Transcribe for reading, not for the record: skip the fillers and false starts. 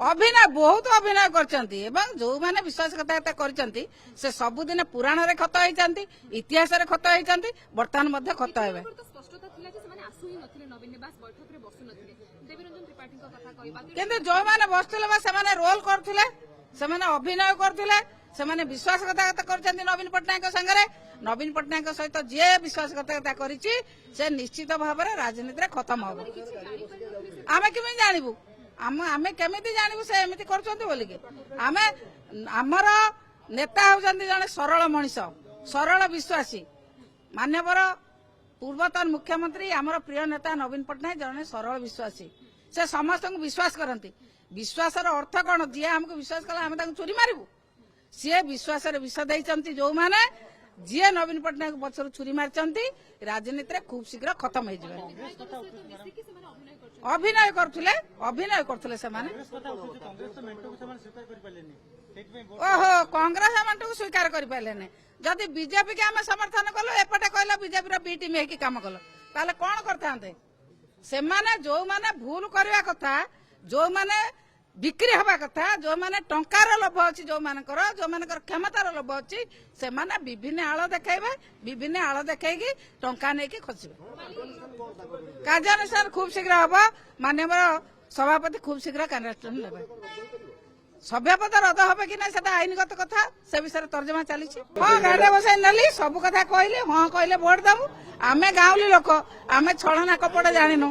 अभिनय बहुत अभिनय करछंती एवं जो माने विश्वासघातकता करछंती से सबुदिन पुराण रे खत होइछंती इतिहास रे खत होइछंती वर्तमान मध्ये खत हेबे स्पष्टता थिला जे माने आसु ही नथिले नवीन निवास बैठक रे बसु नथिले देवीरंजन त्रिपाठी को कथा कहबा किंतु जो माने बसथिले बा से माने रोल करथिले से माने अभिनय करथिले से माने विश्वासघातकता करछंती नवीन पटनायक संगरे नवीन पटनायक सहित जे विश्वासघातकता करिछि से निश्चित भाव रे राजनीति रे खत्म होबो आमे केमे जानिबु आमे केमिति जानबु से एमिति करछंती बोली के आमे हमर नेता होजंती जने सरल मनीष सरल विश्वासी मान्यवर पूर्वतन मुख्यमंत्री हमर प्रिय नेता नवीन पटनायक जने सरल विश्वासी से समस्त को विश्वास करंती विश्वासर अर्थ कोन जे हमको विश्वास कला हम ताको चोरी मारिबु से विश्वास रे विष दैचंती जो माने जे नवीन पटनायक पछर छुरी मारचंती राजनीति रे खूब शीघ्र खत्म हो जिवे अभिनय करथुले से माने ओहो कांग्रेस एमंट को स्वीकार करि पालेने जदि बीजेपी के आमे समर्थन कलो एपटे कहला बीजेपी रो बी टीम हेकी काम कलो ताले कोन करथांते से माने जो माने भूल करबा कथा जो माने बिक्री हवा कथा जो माने टंकार लोभ अछि जो मानकर क्षमतार लोभ अछि से माने विभिन्न आळ देखाइबे विभिन्न आळ देखाइकी टंका नेकी खसिबे कार्यानुष्ठान खूब शीघ्र हबा माननीय सभापति खूब शीघ्र कार्यानुष्ठान लेबे सभ्यपद रद हबे कि ना सेटा आईनगत कथा से विषय तर्जमा चली हाँ गाड़े बसाई नेली सब कथा कहले हाँ कहले भोट दबु आमे गाँवली लोक आमे छलना कपड़ा जानिनु।